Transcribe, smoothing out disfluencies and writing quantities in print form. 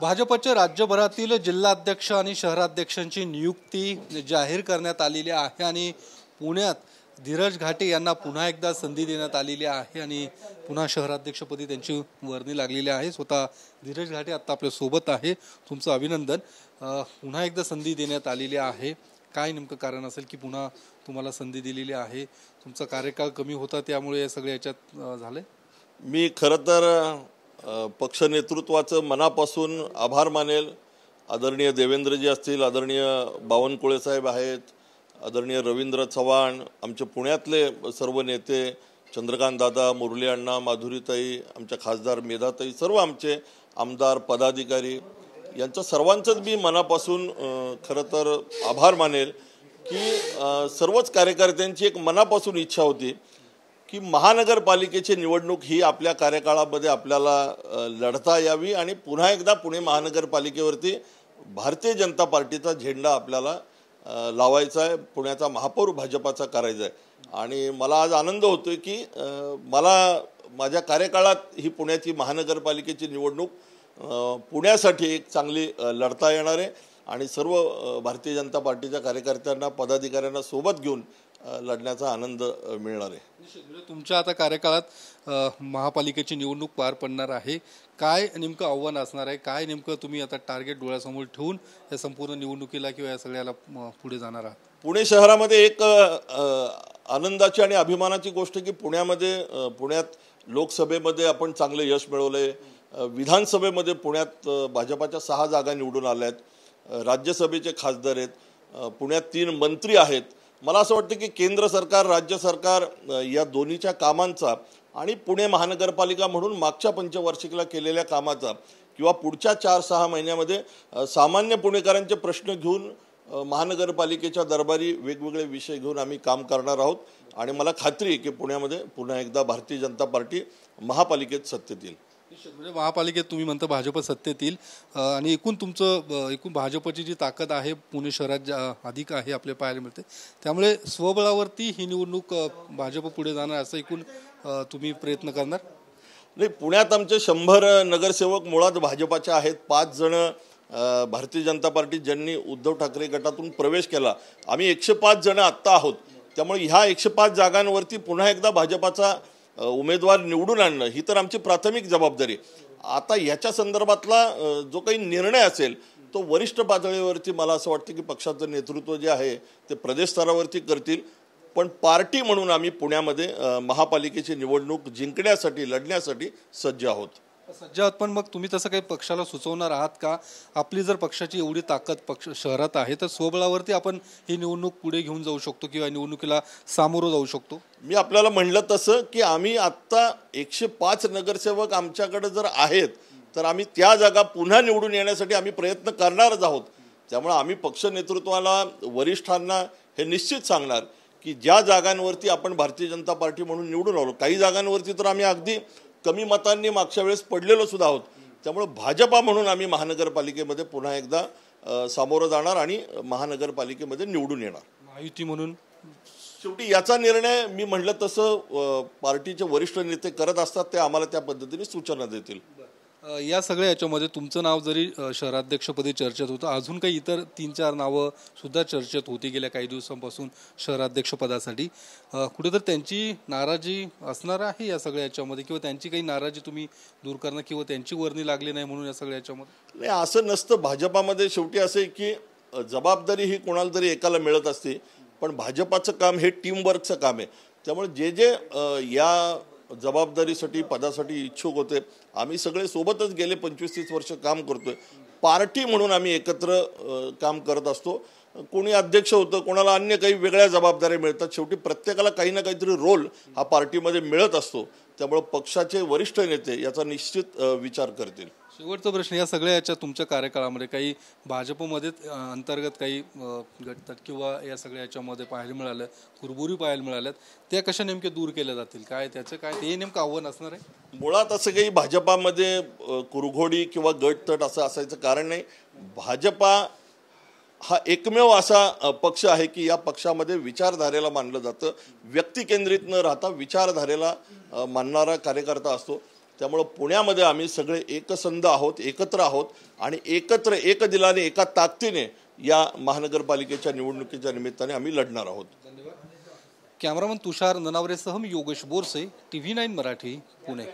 भाजपच्या राज्यभरातील जिल्हाध्यक्ष आणि शहराध्यक्षांची नियुक्ती जाहीर करण्यात आलेली आहे आणि पुण्यात धीरज घाटे यांना पुन्हा एकदा संधी देण्यात आलेली आहे आणि पुन्हा शहराध्यक्षपदी त्यांची वर्णी लागलेली आहे। स्वतः धीरज घाटे आता आपल्या सोबत आहे। तुमचं अभिनंदन। पुन्हा एकदा संधी देण्यात आलेली आहे। काय नेमकं कारण असेल की पुन्हा तुम्हाला संधी दिलेली आहे? तुमचा कार्यकाळ कमी होता त्यामुळे सगळे याच्यात झाले? मी खरं तर पक्ष नेतृत्वाचं मनापासून आभार मानेल। आदरणीय देवेंद्रजी असतील, आदरणीय बावनकुळे साहेब आहेत, आदरणीय रवींद्र चव्हाण, आमचे पुण्यातले सर्व नेते, चंद्रकांत दादा, मुरली अण्णा, माधुरीताई, आमच्या खासदार मेधाताई, सर्व आमचे आमदार पदाधिकारी यांचं सर्वांचंच मी मनापासून खरं तर आभार मानेल की सर्वच कार्यकर्त्यांची एक मनापासून इच्छा होती की महानगरपालिकेची निवडणूक ही आपल्या कार्यकाळामध्ये आपल्याला लढता यावी आणि पुन्हा एकदा पुणे महानगरपालिकेवरती भारतीय जनता पार्टीचा झेंडा आपल्याला लावायचा आहे, पुण्याचा महापौर भाजपाचा करायचा आहे। आणि मला आज आनंद होतोय की मला माझ्या कार्यकाळात ही पुण्याची महानगरपालिकेची निवडणूक पुण्यासाठी एक चांगली लढता येणार आहे आणि सर्व भारतीय जनता पार्टीच्या कार्यकर्त्यांना, पदाधिकाऱ्यांना सोबत घेऊन लढण्याचा आनंद मिळणार आहे। तुमच्या आता कार्यकाळात महापालिकेची निवडणूक पार पडणार आहे। काय नेमकं आव्हान असणार आहे? काय नेमकं तुम्ही आता टार्गेट डोळ्यासमोर ठेवून या संपूर्ण निवडणुकीला किंवा या सगळ्याला पुढे जाणार आहात? पुणे शहरामध्ये एक आनंदाची आणि अभिमानाची गोष्ट की पुण्यात लोकसभेमध्ये आपण चांगले यश मिळवले। विधानसभेमध्ये पुण्यात भाजपाच्या 6 जागा निवडून आल्यात। राज्यसभेचे खासदार आहेत, पुण्यात 3 मंत्री आहेत। मला असं वाटतं की केंद्र सरकार, राज्य सरकार या दोन्हीच्या कामांचा आणि पुणे महानगरपालिका म्हणून मागच्या पंचवार्षिकला केलेल्या कामाचा किंवा पुढच्या 4-6 महिन्यामध्ये सामान्य पुणेकरांचे प्रश्न घेऊन महानगरपालिकेच्या दरबारी वेगवेगळे विषय घेऊन आम्ही काम करणार आहोत आणि मला खात्री आहे की पुण्यामध्ये पुन्हा एकदा भारतीय जनता पार्टी महापालिकेत सत्तेत येईल। म्हणजे महापालिकेत तुम्ही म्हणता भाजप सत्तेत येईल आणि एकूण भाजपची जी ताकद आहे पुणे शहरात अधिक आहे आपल्या पाहायला मिळते, त्यामुळे स्वबळावरती ही निवडणूक भाजप पुढे जाणार असं एकूण तुम्ही प्रयत्न करणार? नाही, पुण्यात आमचे 100 नगरसेवक मुळात भाजपाचे आहेत। 5 जण भारतीय जनता पार्टी ज्यांनी उद्धव ठाकरे गटातून प्रवेश केला, आम्ही 105 जण आत्ता आहोत। त्यामुळे ह्या 105 जागांवरती पुन्हा एकदा भाजपाचा उमेदवार निवडून आणणं ही तर आमची प्राथमिक जबाबदारी। आता याच्या संदर्भातला जो काही निर्णय असेल तो वरिष्ठ पातळीवरती मला असं वाटतं की पक्षाचं नेतृत्व जे आहे ते प्रदेश स्तरावरती करतील, पण पार्टी म्हणून आम्ही पुण्यामध्ये महापालिकेची निवडणूक जिंकण्यासाठी, लढण्यासाठी सज्ज आहोत। सज्ज आहात, पण मग तुम्ही तसं काही पक्षाला सुचवणार आहात का? आपली जर पक्षाची एवढी ताकद पक्ष शहरात आहे तर स्वबळावरती आपण ही निवडणूक पुढे घेऊन जाऊ शकतो किंवा निवडणुकीला सामोरं जाऊ शकतो? मी आपल्याला म्हणलं तसं की आम्ही आत्ता 105 नगरसेवक आमच्याकडे जर आहेत तर आम्ही त्या जागा पुन्हा निवडून येण्यासाठी आम्ही प्रयत्न करणारच आहोत। त्यामुळे आम्ही पक्ष नेतृत्वाला, वरिष्ठांना हे निश्चित सांगणार की ज्या जागांवरती आपण भारतीय जनता पार्टी म्हणून निवडून आलो, काही जागांवरती तर आम्ही अगदी कमी मतांनी मागच्या वेळेस पडलेलो सुद्धा आहोत, त्यामुळे भाजपा म्हणून आम्ही महानगरपालिकेमध्ये पुन्हा एकदा सामोरं जाणार आणि महानगरपालिकेमध्ये निवडून येणार। महायुती म्हणून शेवटी याचा निर्णय मी म्हटलं तसं पार्टीचे वरिष्ठ नेते करत असतात, ते आम्हाला त्या पद्धतीने सूचना देतील। या सगळ्या याच्यामध्ये तुमचं नाव जरी शहराध्यक्षपदी चर्चेत होतं, अजून काही इतर 3-4 नावं सुद्धा चर्चेत होती गेल्या काही दिवसांपासून शहराध्यक्षपदासाठी। कुठेतरी त्यांची नाराजी असणार आहे या सगळ्या याच्यामध्ये किंवा त्यांची काही नाराजी तुम्ही दूर करणं किंवा त्यांची वर्णी लागली नाही म्हणून या सगळ्या याच्यामध्ये? नाही, असं नसतं। भाजपामध्ये शेवटी असं आहे की जबाबदारी ही कोणाला तरी एकाला मिळत असते, पण भाजपाचं काम हे टीमवर्कचं काम आहे। त्यामुळे जे या जबाबदारीसाठी, पदासाठी इच्छुक होते, आम्ही सगळे सोबतच गेले 25-30 वर्ष काम करतोय। पार्टी म्हणून आम्ही एकत्र काम करत असतो। कोणी अध्यक्ष होतं, कोणाला अन्य काही वेगळ्या जबाबदाऱ्या मिळतात। शेवटी प्रत्येकाला काही ना काहीतरी रोल हा पार्टीमध्ये मिळत असतो, त्यामुळे पक्षाचे वरिष्ठ नेते याचा निश्चित विचार करतील। शेवटचा प्रश्न, या सगळ्या याच्या तुमच्या कार्यकाळामध्ये काही भाजपमध्ये अंतर्गत काही घटतात किंवा या सगळ्या याच्यामध्ये पाहायला मिळालं, कुरबुरी पाहायला मिळाल्यात, त्या कशा नेमक्या दूर केल्या जातील? काय त्याचं काय ते नेमकं आव्हान असणार आहे? मुळात असं काही भाजपामध्ये कुरघोडी किंवा गटतट असं असायचं कारण नाही। भाजपा हा एकमेव असा पक्ष आहे की या पक्षामध्ये विचारधारेला मानलं जातं, व्यक्तिकेंद्रित न राहता विचारधारेला मानणारा कार्यकर्ता असतो। त्यामुळं पुण्यामध्ये आम्ही सगळे एकसंध आहोत, एकत्र आहोत आणि एकत्र एक दिलाने एका ताकदीने या महानगरपालिकेच्या निवडणुकीच्या निमित्ताने आम्ही लढणार आहोत. कॅमेरामन तुषार ननावरेसह मी योगेश बोरसे, TV9 मराठी, पुणे.